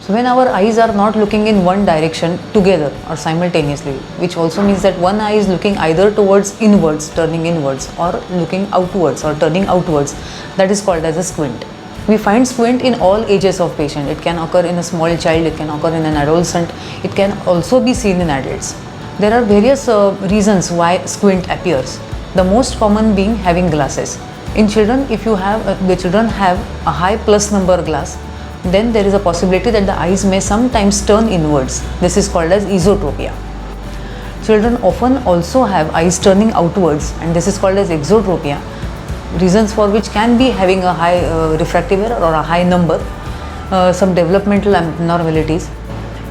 So when our eyes are not looking in one direction together or simultaneously, which also means that one eye is looking either towards inwards, turning inwards, or looking outwards or turning outwards, that is called as a squint. We find squint in all ages of patient. It can occur in a small child, it can occur in an adolescent, it can also be seen in adults. There are various reasons why squint appears. The most common being having glasses. In children, if you have the children have a high plus number glass, then there is a possibility that the eyes may sometimes turn inwards. This is called as esotropia. Children often also have eyes turning outwards, and this is called as exotropia. Reasons for which can be having a high refractive error or a high number, some developmental abnormalities.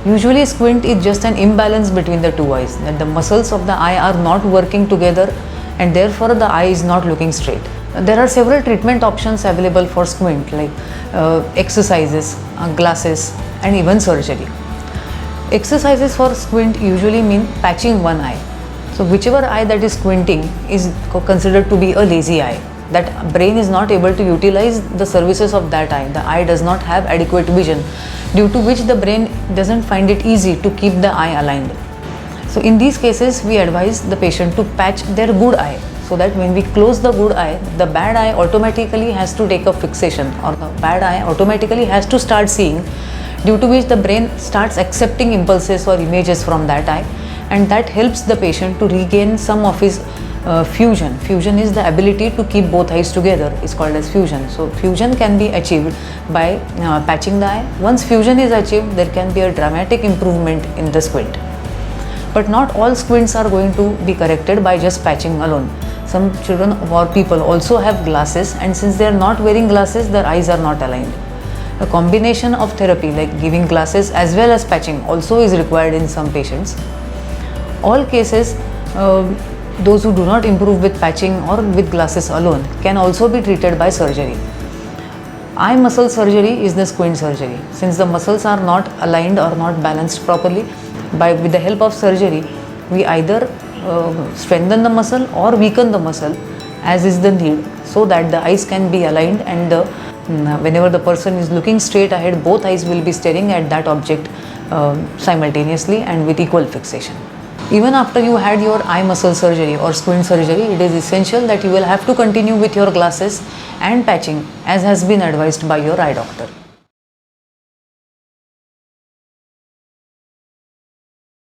Usually squint is just an imbalance between the two eyes, that the muscles of the eye are not working together and therefore the eye is not looking straight. There are several treatment options available for squint, like exercises, glasses, and even surgery. Exercises for squint usually mean patching one eye. So whichever eye that is squinting is considered to be a lazy eye. That brain is not able to utilize the services of that eye. The eye does not have adequate vision, due to which the brain doesn't find it easy to keep the eye aligned. So in these cases, we advise the patient to patch their good eye, so that when we close the good eye, the bad eye automatically has to take a fixation, or the bad eye automatically has to start seeing, due to which the brain starts accepting impulses or images from that eye, and that helps the patient to regain some of his fusion. Fusion is the ability to keep both eyes together, is called as fusion. So fusion can be achieved by patching the eye. Once fusion is achieved, there can be a dramatic improvement in the squint. But not all squints are going to be corrected by just patching alone. Some children or people also have glasses, and since they are not wearing glasses, their eyes are not aligned. A combination of therapy like giving glasses as well as patching also is required in some patients. All cases, those who do not improve with patching or with glasses alone can also be treated by surgery. Eye muscle surgery is the squint surgery. Since the muscles are not aligned or not balanced properly, with the help of surgery, we either strengthen the muscle or weaken the muscle as is the need, so that the eyes can be aligned, and whenever the person is looking straight ahead, both eyes will be staring at that object simultaneously and with equal fixation. Even after you had your eye muscle surgery or squint surgery, it is essential that you will have to continue with your glasses and patching as has been advised by your eye doctor.